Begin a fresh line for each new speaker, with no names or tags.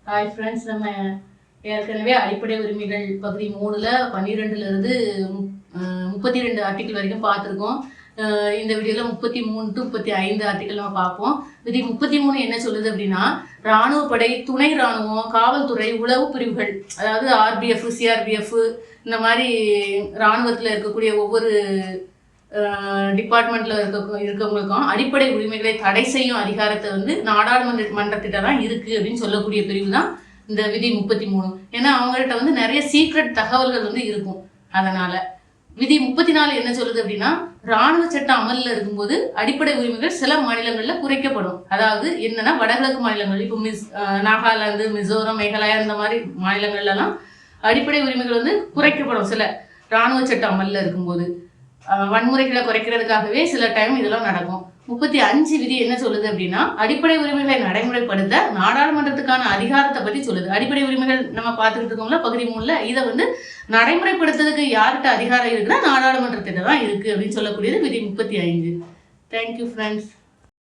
Hi friends, நம்ம ஏற்கனவே அடிப்படை உரிமைகள் பகுதி 3ல் 12லேருந்து 32 ஆர்டிக்கிள் வரைக்கும் பார்த்துருக்கோம். இந்த வீடியோவில் 33 to 35 ஆர்டிக்கிள் நம்ம பார்ப்போம். விதி 33 என்ன சொல்லுது அப்படின்னா, இராணுவப்படை, துணை இராணுவம், காவல்துறை, உளவு பிரிவுகள், அதாவது ஆர்பிஎஃப், சிஆர்பிஎஃப், இந்த மாதிரி இராணுவத்தில் இருக்கக்கூடிய ஒவ்வொரு டிபார்ட்மெண்ட்ல இருக்கவங்களுக்கும் அடிப்படை உரிமைகளை தடை செய்யும் அதிகாரத்தை வந்து நாடாளுமன்றத்திட்ட தான் இருக்கு அப்படின்னு சொல்லக்கூடிய பிரிவு தான் இந்த விதி 33. ஏன்னா அவங்கள்ட்ட வந்து நிறைய சீக்ரெட் தகவல்கள் வந்து இருக்கும். அதனால விதி 34 என்ன சொல்லுது அப்படின்னா, இராணுவ சட்டம் அமல்ல இருக்கும்போது அடிப்படை உரிமைகள் சில மாநிலங்கள்ல குறைக்கப்படும். அதாவது என்னன்னா, வடகிழக்கு மாநிலங்கள், இப்போ நாகாலாந்து, மிசோரம், மேகாலயா இந்த மாதிரி மாநிலங்கள்லாம் அடிப்படை உரிமைகள் வந்து குறைக்கப்படும் சில இராணுவ சட்டம் அமல்ல இருக்கும்போது. வன்முறைகளை குறைக்கிறதுக்காகவே சில டைம் இதெல்லாம் நடக்கும். 35 விதி என்ன சொல்லுது அப்படின்னா, அடிப்படை உரிமைகளை நடைமுறைப்படுத்த நாடாளுமன்றத்துக்கான அதிகாரத்தை பற்றி சொல்லுது. அடிப்படை உரிமைகள் நம்ம பார்த்துக்கிட்டு இருக்கோம்ல பகுதி 3ல், இதை வந்து நடைமுறைப்படுத்துறதுக்கு யார்கிட்ட அதிகாரம் இருக்குன்னா நாடாளுமன்றத்திட்ட தான் இருக்கு அப்படின்னு சொல்லக்கூடியது விதி 35. Thank you friends.